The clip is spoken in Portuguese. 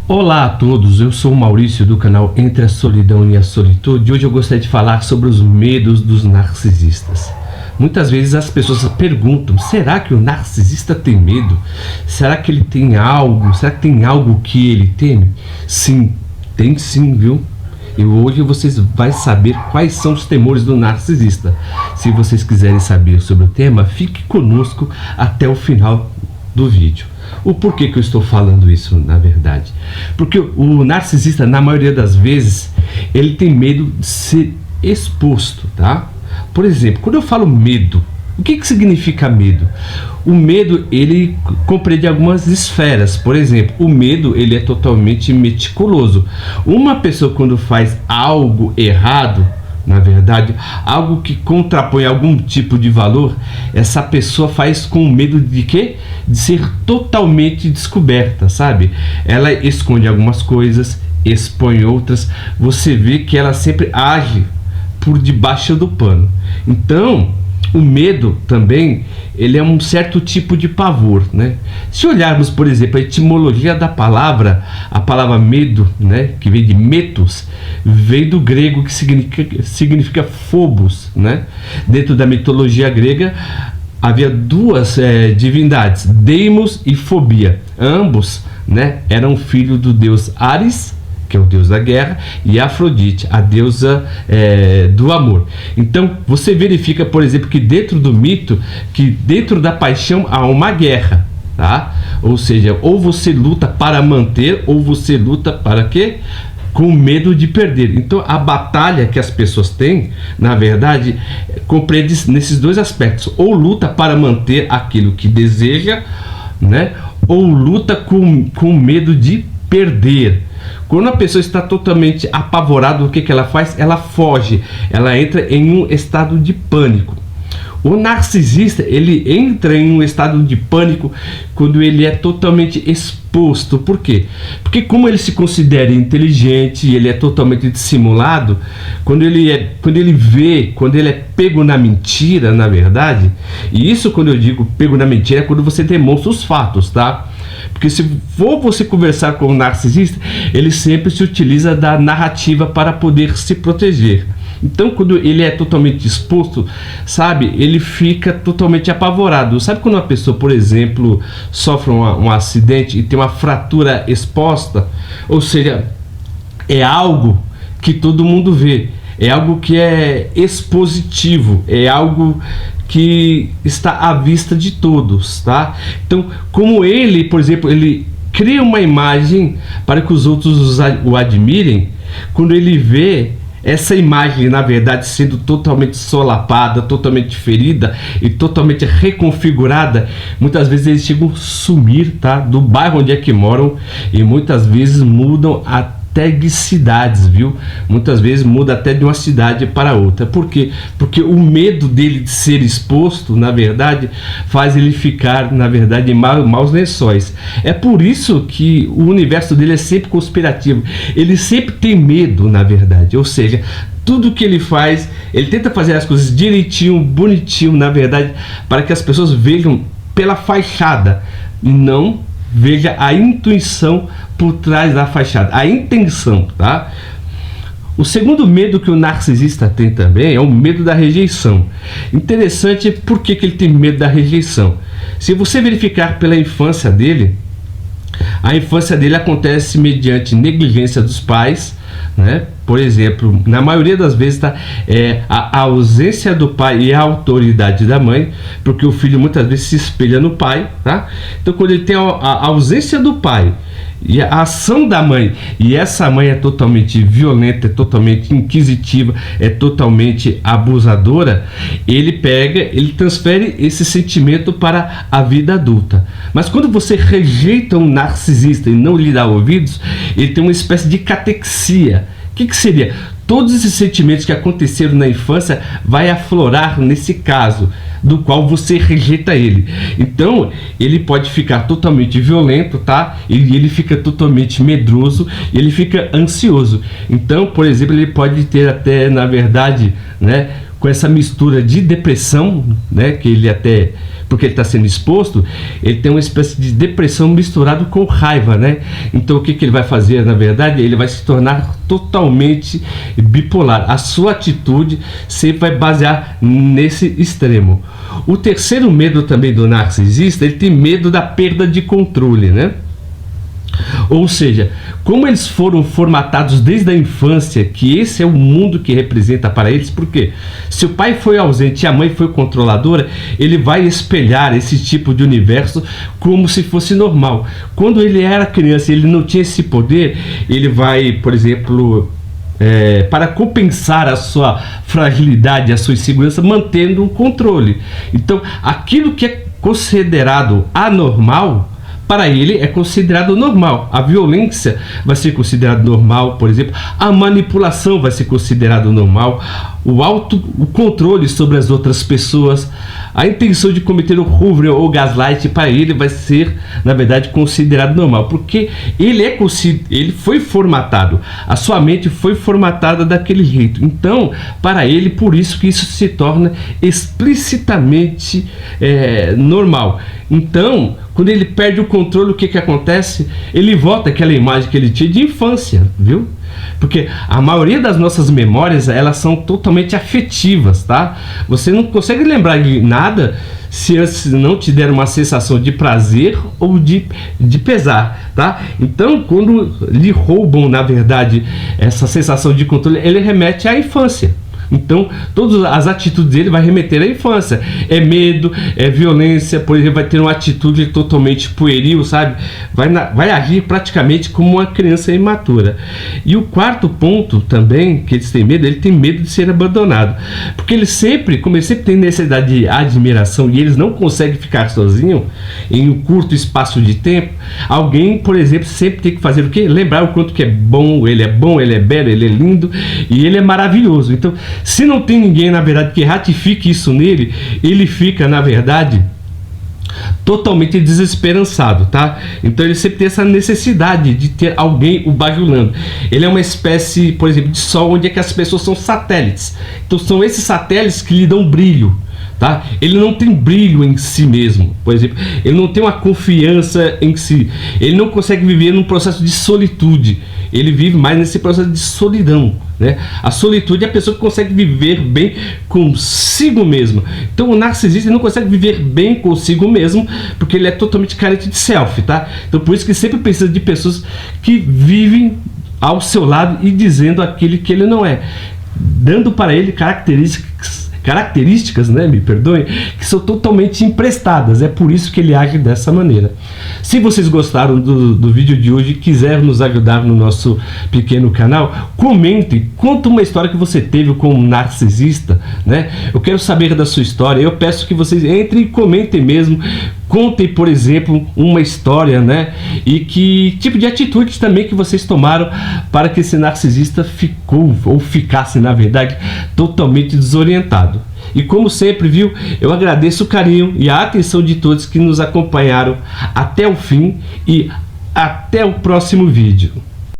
Olá a todos, eu sou o Maurício do canal Entre a Solidão e a Solitude. Hoje eu gostaria de falar sobre os medos dos narcisistas. Muitas vezes as pessoas perguntam, será que o narcisista tem medo? Será que ele tem algo? Será que tem algo que ele teme? Sim, tem sim, viu? E hoje vocês vão saber quais são os temores do narcisista. Se vocês quiserem saber sobre o tema, fique conosco até o final do vídeo. O porquê que eu estou falando isso, na verdade? Porque o narcisista, na maioria das vezes, ele tem medo de ser exposto, tá? Por exemplo, quando eu falo medo, o que significa medo? O medo, ele compreende algumas esferas. Por exemplo, o medo, ele é totalmente meticuloso. Uma pessoa, quando faz algo errado, na verdade, algo que contrapõe algum tipo de valor, essa pessoa faz com medo de quê? De ser totalmente descoberta, sabe? Ela esconde algumas coisas, expõe outras. Você vê que ela sempre age por debaixo do pano. Então, o medo também, ele é um certo tipo de pavor, né? Se olharmos, por exemplo, a etimologia da palavra, a palavra medo, né, que vem de metos, vem do grego, que significa phobos, né? Dentro da mitologia grega havia duas divindades, Deimos e Fobia. Ambos, né, eram filhos do deus Ares, que é o deus da guerra, e Afrodite, a deusa do amor. Então você verifica, por exemplo, que dentro do mito, que dentro da paixão há uma guerra, tá? Ou seja, ou você luta para manter, ou você luta para quê? Com medo de perder. Então a batalha que as pessoas têm, na verdade, compreende nesses dois aspectos: ou luta para manter aquilo que deseja, né? Ou luta com medo de perder. Quando a pessoa está totalmente apavorada, o que ela faz? Ela foge, ela entra em um estado de pânico. O narcisista, ele entra em um estado de pânico quando ele é totalmente exposto. Por quê? Porque como ele se considera inteligente, ele é totalmente dissimulado, quando ele é pego na mentira, na verdade, e isso, quando eu digo pego na mentira, é quando você demonstra os fatos, tá? Porque se for você conversar com um narcisista, ele sempre se utiliza da narrativa para poder se proteger. Então, quando ele é totalmente exposto, sabe, ele fica totalmente apavorado. Sabe quando uma pessoa, por exemplo, sofre um acidente e tem uma fratura exposta? Ou seja, é algo que todo mundo vê, é algo que é expositivo, é algo que está à vista de todos, tá? Então, como ele, por exemplo, ele cria uma imagem para que os outros o admirem, quando ele vê essa imagem, na verdade, sendo totalmente solapada, totalmente ferida e totalmente reconfigurada, muitas vezes eles chegam a sumir, tá, do bairro onde é que moram, e muitas vezes mudam até de cidades, viu? Muitas vezes muda até de uma cidade para outra. Por quê? Porque o medo dele de ser exposto, na verdade, faz ele ficar, na verdade, em maus lençóis. É por isso que o universo dele é sempre conspirativo. Ele sempre tem medo, na verdade. Ou seja, tudo que ele faz, ele tenta fazer as coisas direitinho, bonitinho, na verdade, para que as pessoas vejam pela fachada e não veja a intuição por trás da fachada, a intenção, tá? O segundo medo que o narcisista tem também é o medo da rejeição. Interessante, por que ele tem medo da rejeição? Se você verificar pela infância dele, a infância dele acontece mediante negligência dos pais, né? Por exemplo, na maioria das vezes a ausência do pai e a autoridade da mãe, porque o filho muitas vezes se espelha no pai, tá? Então, quando ele tem a ausência do pai e a ação da mãe, e essa mãe é totalmente violenta, é totalmente inquisitiva, é totalmente abusadora, ele transfere esse sentimento para a vida adulta. Mas quando você rejeita um narcisista e não lhe dá ouvidos, ele tem uma espécie de catexia. O que seria? Todos esses sentimentos que aconteceram na infância vai aflorar nesse caso, do qual você rejeita ele. Então, ele pode ficar totalmente violento, tá? E ele fica totalmente medroso, ele fica ansioso. Então, por exemplo, ele pode ter até, na verdade, né, com essa mistura de depressão, né, que ele até, porque ele está sendo exposto, ele tem uma espécie de depressão misturado com raiva, né? Então o que ele vai fazer, na verdade, ele vai se tornar totalmente bipolar. A sua atitude sempre vai basear nesse extremo. O terceiro medo também do narcisista, ele tem medo da perda de controle, né? Ou seja, como eles foram formatados desde a infância, que esse é o mundo que representa para eles, porque se o pai foi ausente e a mãe foi controladora, ele vai espelhar esse tipo de universo como se fosse normal. Quando ele era criança e ele não tinha esse poder, ele vai, por exemplo, para compensar a sua fragilidade, a sua insegurança, mantendo um controle. Então, aquilo que é considerado anormal, para ele é considerado normal. A violência vai ser considerado normal, por exemplo. A manipulação vai ser considerado normal. O controle sobre as outras pessoas, a intenção de cometer o roubo ou gaslight, para ele vai ser, na verdade, considerado normal, porque ele foi formatado, a sua mente foi formatada daquele jeito. Então, para ele, por isso que isso se torna explicitamente normal. Então, quando ele perde o controle, o que acontece? Ele volta àquela imagem que ele tinha de infância, viu? Porque a maioria das nossas memórias, elas são totalmente afetivas, tá? Você não consegue lembrar de nada se não te der uma sensação de prazer ou de pesar, tá? Então, quando lhe roubam, na verdade, essa sensação de controle, ele remete à infância. Então, todas as atitudes dele vai remeter à infância. É medo, é violência, por exemplo, vai ter uma atitude totalmente pueril, sabe? Vai agir praticamente como uma criança imatura. E o quarto ponto também, que eles têm medo, ele tem medo de ser abandonado. Porque como ele sempre tem necessidade de admiração e eles não conseguem ficar sozinhos em um curto espaço de tempo, alguém, por exemplo, sempre tem que fazer o quê? Lembrar o quanto que é bom, ele é belo, ele é lindo e ele é maravilhoso. Então, se não tem ninguém, na verdade, que ratifique isso nele, ele fica, na verdade, totalmente desesperançado, tá? Então ele sempre tem essa necessidade de ter alguém o bajulando. Ele é uma espécie, por exemplo, de sol onde é que as pessoas são satélites. Então são esses satélites que lhe dão brilho, tá? Ele não tem brilho em si mesmo, por exemplo, ele não tem uma confiança em si, ele não consegue viver num processo de solitude, ele vive mais nesse processo de solidão, né? A solitude é a pessoa que consegue viver bem consigo mesmo. Então o narcisista não consegue viver bem consigo mesmo, porque ele é totalmente carente de self, tá? Então por isso que sempre precisa de pessoas que vivem ao seu lado e dizendo aquilo que ele não é, dando para ele características, né, me perdoem, que são totalmente emprestadas. É por isso que ele age dessa maneira. Se vocês gostaram do vídeo de hoje e quiserem nos ajudar no nosso pequeno canal, comente, conta uma história que você teve com um narcisista, né? Eu quero saber da sua história. Eu peço que vocês entrem e comentem mesmo. Contem, por exemplo, uma história, né? E que tipo de atitude também que vocês tomaram para que esse narcisista ficou, ou ficasse, na verdade, totalmente desorientado. E como sempre, viu, eu agradeço o carinho e a atenção de todos que nos acompanharam até o fim e até o próximo vídeo.